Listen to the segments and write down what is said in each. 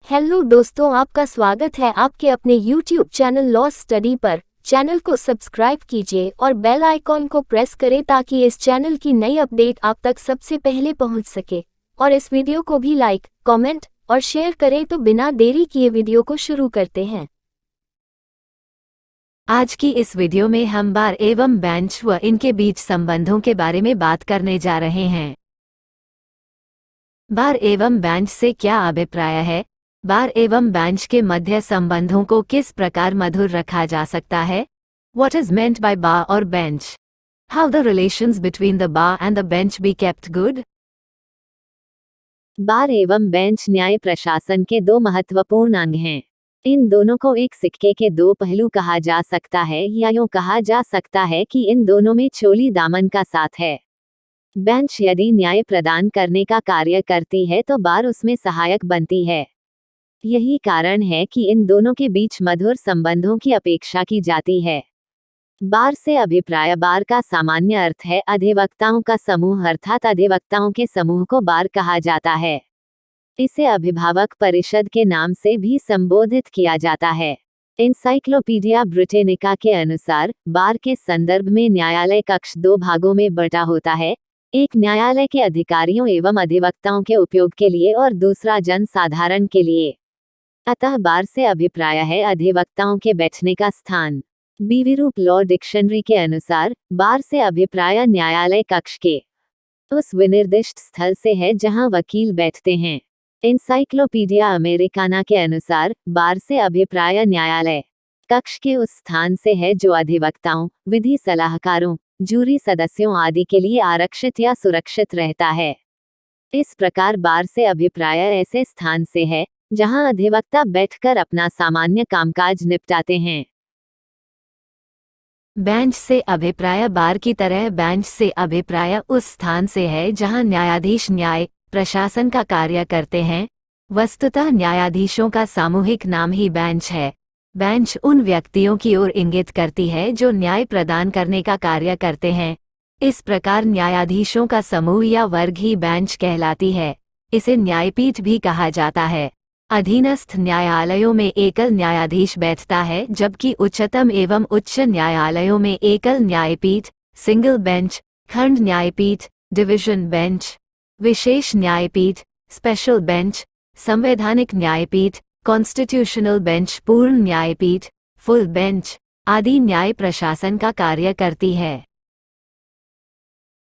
Hello दोस्तों, आपका स्वागत है आपके अपने YouTube चैनल लॉ स्टडी पर। चैनल को सब्सक्राइब कीजिए और बेल आइकॉन को प्रेस करें ताकि इस चैनल की नई अपडेट आप तक सबसे पहले पहुंच सके। और इस वीडियो को भी लाइक, कमेंट और शेयर करें। तो बिना देरी किए वीडियो को शुरू करते हैं। आज की इस वीडियो में हम बार एवं बेंच व इनके बीच संबंधों के बारे में बात करने जा रहे हैं। बार एवं बेंच से क्या अभिप्राय है? बार एवं बेंच के मध्य संबंधों को किस प्रकार मधुर रखा जा सकता है? What is meant by bar or bench? How the relations between the bar and the bench be kept good? बार एवं बेंच न्याय प्रशासन के दो महत्वपूर्ण अंग हैं। इन दोनों को एक सिक्के के दो पहलू कहा जा सकता है या यूं कहा जा सकता है कि इन दोनों में चोली दामन का साथ है। बेंच यदि न्याय प्रदान करने का कार्य करती है तो बार उसमें सहायक बनती है। यही कारण है कि इन दोनों के बीच मधुर संबंधों की अपेक्षा की जाती है। बार से अभिप्राय बार का सामान्य अर्थ है अधिवक्ताओं का समूह, अर्थात अधिवक्ताओं के समूह को बार कहा जाता है। इसे अभिभावक परिषद के नाम से भी संबोधित किया जाता है। एनसाइक्लोपीडिया ब्रिटेनिका के अनुसार बार के संदर्भ में न्यायालय कक्ष दो भागों में बटा होता है, एक न्यायालय के अधिकारियों एवं अधिवक्ताओं के उपयोग के लिए और दूसरा जन साधारण के लिए। अतः बार से अभिप्राय है अधिवक्ताओं के बैठने का स्थान। बीवीरूप लॉ डिक्शनरी के अनुसार बार से अभिप्राय न्यायालय कक्ष के उस विनिर्दिष्ट स्थल से है जहां वकील बैठते हैं। एनसाइक्लोपीडिया अमेरिकाना के अनुसार बार से अभिप्राय न्यायालय कक्ष के उस स्थान से है जो अधिवक्ताओं, विधि सलाहकारों, जूरी सदस्यों आदि के लिए आरक्षित या सुरक्षित रहता है। इस प्रकार बार से अभिप्राय ऐसे स्थान से है जहां अधिवक्ता बैठकर अपना सामान्य कामकाज निपटाते हैं। बेंच से अभिप्राय बार की तरह बेंच से अभिप्राय उस स्थान से है जहां न्यायाधीश न्याय प्रशासन का कार्य करते हैं। वस्तुतः न्यायाधीशों का सामूहिक नाम ही बेंच है। बेंच उन व्यक्तियों की ओर इंगित करती है जो न्याय प्रदान करने का कार्य करते हैं। इस प्रकार न्यायाधीशों का समूह या वर्ग ही बेंच कहलाती है। इसे न्यायपीठ भी कहा जाता है। अधीनस्थ न्यायालयों में एकल न्यायाधीश बैठता है, जबकि उच्चतम एवं उच्च न्यायालयों में एकल न्यायपीठ, सिंगल बेंच, खंड न्यायपीठ, डिवीजन बेंच, विशेष न्यायपीठ, स्पेशल बेंच, संवैधानिक न्यायपीठ, कॉन्स्टिट्यूशनल बेंच, पूर्ण न्यायपीठ, फुल बेंच आदि न्याय प्रशासन का कार्य करती है।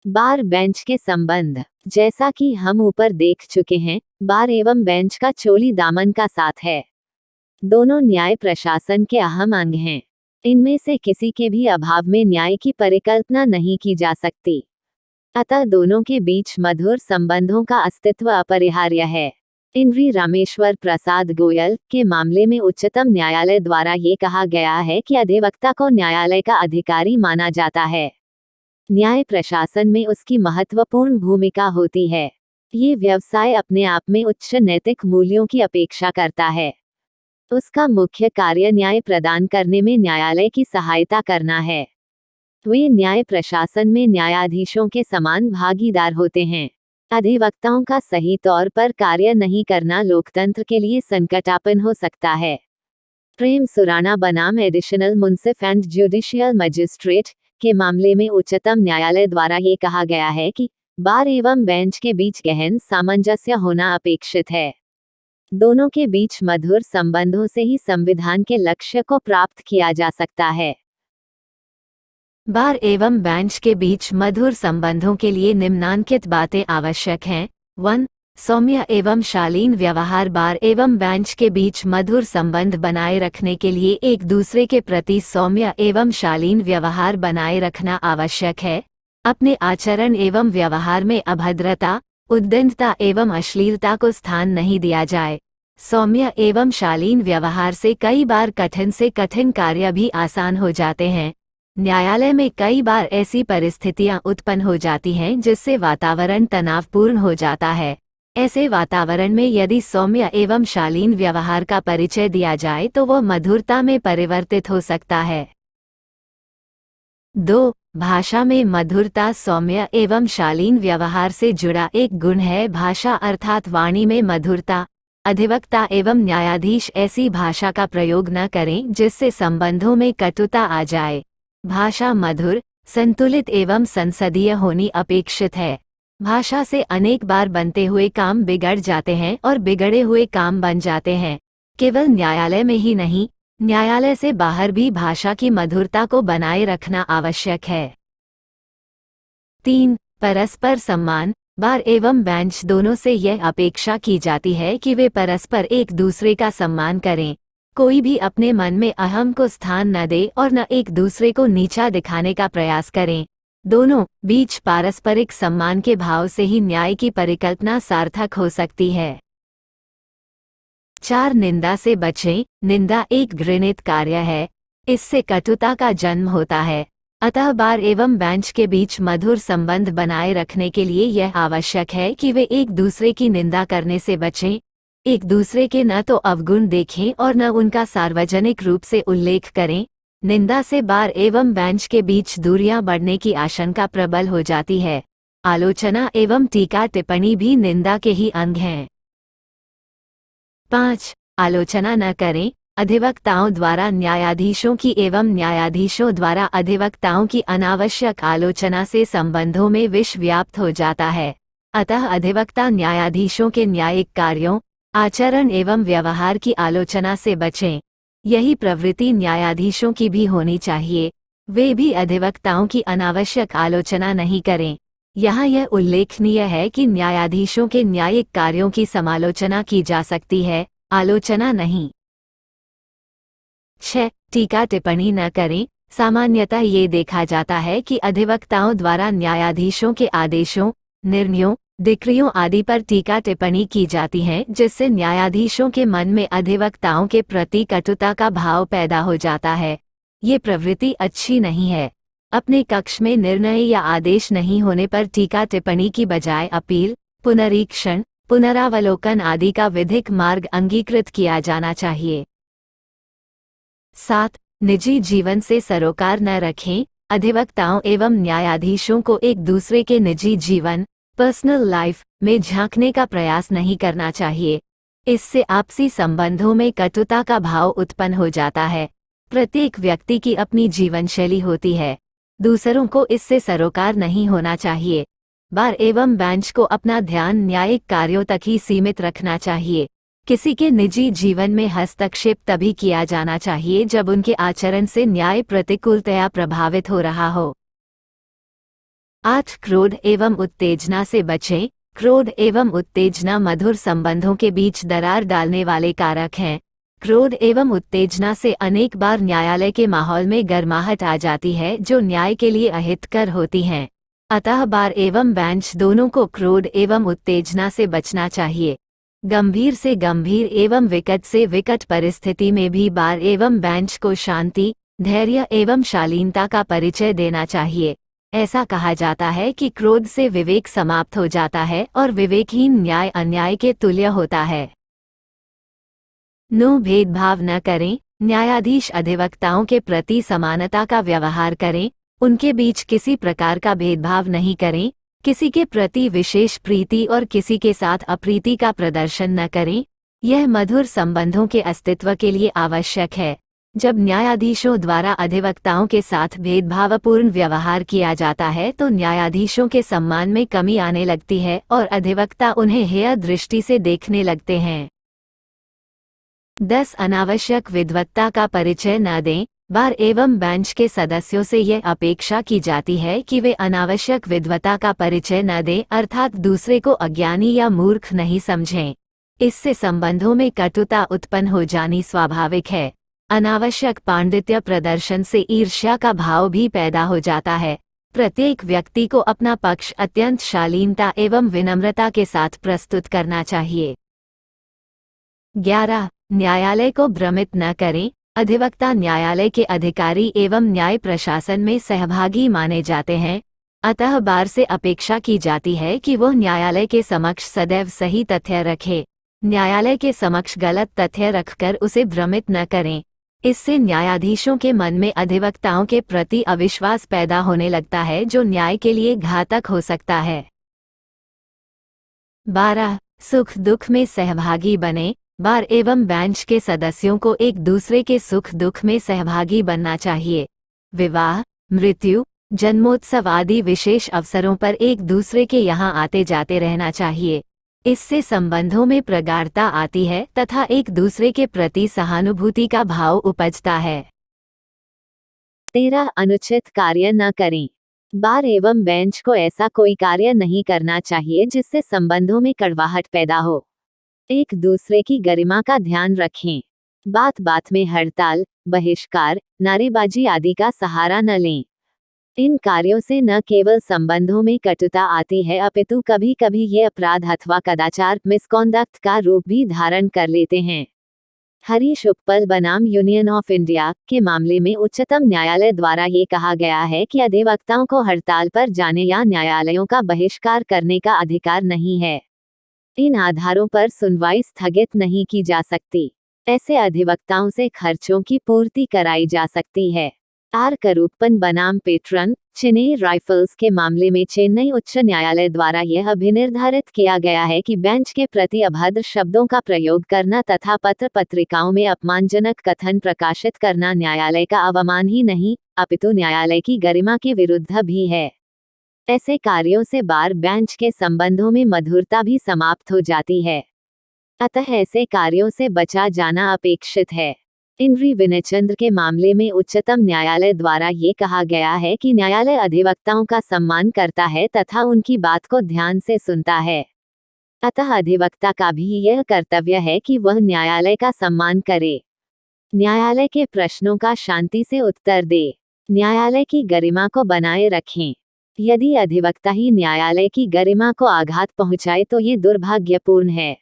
बार बेंच के संबंध। जैसा कि हम ऊपर देख चुके हैं, बार एवं बेंच का चोली दामन का साथ है। दोनों न्याय प्रशासन के अहम अंग हैं। इनमें से किसी के भी अभाव में न्याय की परिकल्पना नहीं की जा सकती। अतः दोनों के बीच मधुर संबंधों का अस्तित्व अपरिहार्य है। इनरी रामेश्वर प्रसाद गोयल के मामले में उच्चतम न्यायालय द्वारा ये कहा गया है कि अधिवक्ता को न्यायालय का अधिकारी माना जाता है। न्याय प्रशासन में उसकी महत्वपूर्ण भूमिका होती है। ये व्यवसाय अपने आप में उच्च नैतिक मूल्यों की अपेक्षा करता है। उसका मुख्य कार्य न्याय प्रदान करने में न्यायालय की सहायता करना है। वे न्याय प्रशासन में न्यायाधीशों के समान भागीदार होते हैं। अधिवक्ताओं का सही तौर पर कार्य नहीं करना लोकतंत्र के लिए संकटापन्न हो सकता है। प्रेम सुराना बनाम additional Munsif and judicial magistrate के मामले में उच्चतम न्यायालय द्वारा ये कहा गया है कि बार एवं बेंच के बीच गहन सामंजस्य होना अपेक्षित है। दोनों के बीच मधुर संबंधों से ही संविधान के लक्ष्य को प्राप्त किया जा सकता है। बार एवं बेंच के बीच मधुर संबंधों के लिए निम्नांकित बातें आवश्यक हैं। 1. सौम्य एवं शालीन व्यवहार। बार एवं बेंच के बीच मधुर संबंध बनाए रखने के लिए एक दूसरे के प्रति सौम्य एवं शालीन व्यवहार बनाए रखना आवश्यक है। अपने आचरण एवं व्यवहार में अभद्रता, उद्दंडता एवं अश्लीलता को स्थान नहीं दिया जाए। सौम्य एवं शालीन व्यवहार से कई बार कठिन से कठिन कार्य भी आसान हो जाते हैं। न्यायालय में कई बार ऐसी परिस्थितियां उत्पन्न हो जाती हैं जिससे वातावरण तनावपूर्ण हो जाता है। ऐसे वातावरण में यदि सौम्य एवं शालीन व्यवहार का परिचय दिया जाए तो वह मधुरता में परिवर्तित हो सकता है। 2. भाषा में मधुरता। सौम्य एवं शालीन व्यवहार से जुड़ा एक गुण है भाषा, अर्थात वाणी में मधुरता। अधिवक्ता एवं न्यायाधीश ऐसी भाषा का प्रयोग न करें जिससे संबंधों में कटुता आ जाए। भाषा मधुर, संतुलित एवं संसदीय होनी अपेक्षित है। भाषा से अनेक बार बनते हुए काम बिगड़ जाते हैं और बिगड़े हुए काम बन जाते हैं। केवल न्यायालय में ही नहीं, न्यायालय से बाहर भी भाषा की मधुरता को बनाए रखना आवश्यक है। 3. परस्पर सम्मान। बार एवं बेंच दोनों से यह अपेक्षा की जाती है कि वे परस्पर एक दूसरे का सम्मान करें। कोई भी अपने मन में अहम को स्थान न दे और न एक दूसरे को नीचा दिखाने का प्रयास करें। दोनों बीच पारस्परिक सम्मान के भाव से ही न्याय की परिकल्पना सार्थक हो सकती है। 4. निंदा से बचें। निंदा एक घृणित कार्य है। इससे कटुता का जन्म होता है। अतः बार एवं बेंच के बीच मधुर संबंध बनाए रखने के लिए यह आवश्यक है कि वे एक दूसरे की निंदा करने से बचें। एक दूसरे के न तो अवगुण देखें और न उनका सार्वजनिक रूप से उल्लेख करें। निंदा से बार एवं बेंच के बीच दूरियां बढ़ने की आशंका प्रबल हो जाती है। आलोचना एवं टीका टिप्पणी भी निंदा के ही अंग हैं। 5. आलोचना न करें। अधिवक्ताओं द्वारा न्यायाधीशों की एवं न्यायाधीशों द्वारा अधिवक्ताओं की अनावश्यक आलोचना से संबंधों में विष व्याप्त हो जाता है। अतः अधिवक्ता न्यायाधीशों के न्यायिक कार्यों, आचरण एवं व्यवहार की आलोचना से बचें। यही प्रवृत्ति न्यायाधीशों की भी होनी चाहिए। वे भी अधिवक्ताओं की अनावश्यक आलोचना नहीं करें। यहाँ यह उल्लेखनीय है कि न्यायाधीशों के न्यायिक कार्यों की समालोचना की जा सकती है, आलोचना नहीं। 6. टीका टिप्पणी न करें। सामान्यतः ये देखा जाता है कि अधिवक्ताओं द्वारा न्यायाधीशों के आदेशों, निर्णयों, डिक्रियों आदि पर टीका टिप्पणी की जाती है, जिससे न्यायाधीशों के मन में अधिवक्ताओं के प्रति कटुता का भाव पैदा हो जाता है। ये प्रवृत्ति अच्छी नहीं है। अपने कक्ष में निर्णय या आदेश नहीं होने पर टीका टिप्पणी की बजाय अपील, पुनरीक्षण, पुनरावलोकन आदि का विधिक मार्ग अंगीकृत किया जाना चाहिए। 7. निजी जीवन से सरोकार न रखें। अधिवक्ताओं एवं न्यायाधीशों को एक दूसरे के निजी जीवन, पर्सनल लाइफ में झांकने का प्रयास नहीं करना चाहिए। इससे आपसी संबंधों में कटुता का भाव उत्पन्न हो जाता है। प्रत्येक व्यक्ति की अपनी जीवन शैली होती है। दूसरों को इससे सरोकार नहीं होना चाहिए। बार एवं बेंच को अपना ध्यान न्यायिक कार्यों तक ही सीमित रखना चाहिए। किसी के निजी जीवन में हस्तक्षेप तभी किया जाना चाहिए जब उनके आचरण से न्याय प्रतिकूलतया प्रभावित हो रहा हो। 8. क्रोध एवं उत्तेजना से बचें। क्रोध एवं उत्तेजना मधुर संबंधों के बीच दरार डालने वाले कारक हैं। क्रोध एवं उत्तेजना से अनेक बार न्यायालय के माहौल में गर्माहट आ जाती है जो न्याय के लिए अहितकर होती हैं। अतः बार एवं बेंच दोनों को क्रोध एवं उत्तेजना से बचना चाहिए। गंभीर से गंभीर एवं विकट से विकट परिस्थिति में भी बार एवं बेंच को शांति, धैर्य एवं शालीनता का परिचय देना चाहिए। ऐसा कहा जाता है कि क्रोध से विवेक समाप्त हो जाता है और विवेकहीन न्याय अन्याय के तुल्य होता है। 9. भेदभाव न करें। न्यायाधीश अधिवक्ताओं के प्रति समानता का व्यवहार करें। उनके बीच किसी प्रकार का भेदभाव नहीं करें। किसी के प्रति विशेष प्रीति और किसी के साथ अप्रीति का प्रदर्शन न करें। यह मधुर संबंधों के अस्तित्व के लिए आवश्यक है। जब न्यायाधीशों द्वारा अधिवक्ताओं के साथ भेदभावपूर्ण व्यवहार किया जाता है तो न्यायाधीशों के सम्मान में कमी आने लगती है और अधिवक्ता उन्हें हेय दृष्टि से देखने लगते हैं। 10. अनावश्यक विद्वत्ता का परिचय न दें। बार एवं बेंच के सदस्यों से यह अपेक्षा की जाती है कि वे अनावश्यक विद्वता का परिचय न दें, अर्थात दूसरे को अज्ञानी या मूर्ख नहीं समझें। इससे संबंधों में कटुता उत्पन्न हो जानी स्वाभाविक है। अनावश्यक पांडित्य प्रदर्शन से ईर्ष्या का भाव भी पैदा हो जाता है। प्रत्येक व्यक्ति को अपना पक्ष अत्यंत शालीनता एवं विनम्रता के साथ प्रस्तुत करना चाहिए। 11. न्यायालय को भ्रमित न करें। अधिवक्ता न्यायालय के अधिकारी एवं न्याय प्रशासन में सहभागी माने जाते हैं। अतः बार से अपेक्षा की जाती है कि वह न्यायालय के समक्ष सदैव सही तथ्य रखे। न्यायालय के समक्ष गलत तथ्य रखकर उसे भ्रमित न करें। इससे न्यायाधीशों के मन में अधिवक्ताओं के प्रति अविश्वास पैदा होने लगता है जो न्याय के लिए घातक हो सकता है। 12. सुख दुख में सहभागी बने। बार एवं बेंच के सदस्यों को एक दूसरे के सुख दुख में सहभागी बनना चाहिए। विवाह, मृत्यु, जन्मोत्सव आदि विशेष अवसरों पर एक दूसरे के यहाँ आते जाते रहना चाहिए। इससे संबंधों में प्रगाढ़ता आती है तथा एक दूसरे के प्रति सहानुभूति का भाव उपजता है। 13 अनुचित कार्य न करें। बार एवं बेंच को ऐसा कोई कार्य नहीं करना चाहिए जिससे संबंधों में कड़वाहट पैदा हो। एक दूसरे की गरिमा का ध्यान रखें। बात बात में हड़ताल, बहिष्कार, नारेबाजी आदि का सहारा न लें। इन कार्यों से न केवल संबंधों में कटुता आती है अपितु कभी कभी ये अपराध अथवा कदाचार मिसकॉन्डक्ट का रूप भी धारण कर लेते हैं। हरीश उपल बनाम यूनियन ऑफ इंडिया के मामले में उच्चतम न्यायालय द्वारा ये कहा गया है कि अधिवक्ताओं को हड़ताल पर जाने या न्यायालयों का बहिष्कार करने का अधिकार नहीं है। इन आधारों पर सुनवाई स्थगित नहीं की जा सकती। ऐसे अधिवक्ताओं से खर्चों की पूर्ति कराई जा सकती है। आर करूप्पन बनाम पेट्रन, चेन्नई राइफल्स के मामले में चेन्नई उच्च न्यायालय द्वारा यह भी निर्धारित किया गया है कि बेंच के प्रति अभद्र शब्दों का प्रयोग करना तथा पत्र पत्रिकाओं में अपमानजनक कथन प्रकाशित करना न्यायालय का अवमान ही नहीं अपितु न्यायालय की गरिमा के विरुद्ध भी है। ऐसे कार्यों से बार बेंच के संबंधों में मधुरता भी समाप्त हो जाती है। अतः ऐसे कार्यों से बचा जाना अपेक्षित है। इंद्री विनयचंद्र के मामले में उच्चतम न्यायालय द्वारा ये कहा गया है कि न्यायालय अधिवक्ताओं का सम्मान करता है तथा उनकी बात को ध्यान से सुनता है। अतः अधिवक्ता का भी यह कर्तव्य है कि वह न्यायालय का सम्मान करे, न्यायालय के प्रश्नों का शांति से उत्तर दे, न्यायालय की गरिमा को बनाए रखें। यदि अधिवक्ता ही न्यायालय की गरिमा को आघात पहुंचाए तो ये दुर्भाग्यपूर्ण है।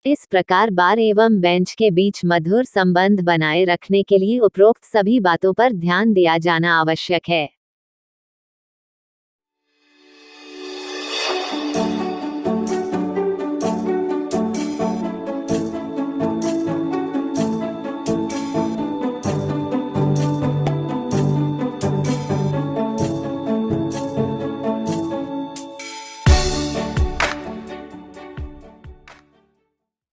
इस प्रकार बार एवं बेंच के बीच मधुर संबंध बनाए रखने के लिए उपरोक्त सभी बातों पर ध्यान दिया जाना आवश्यक है।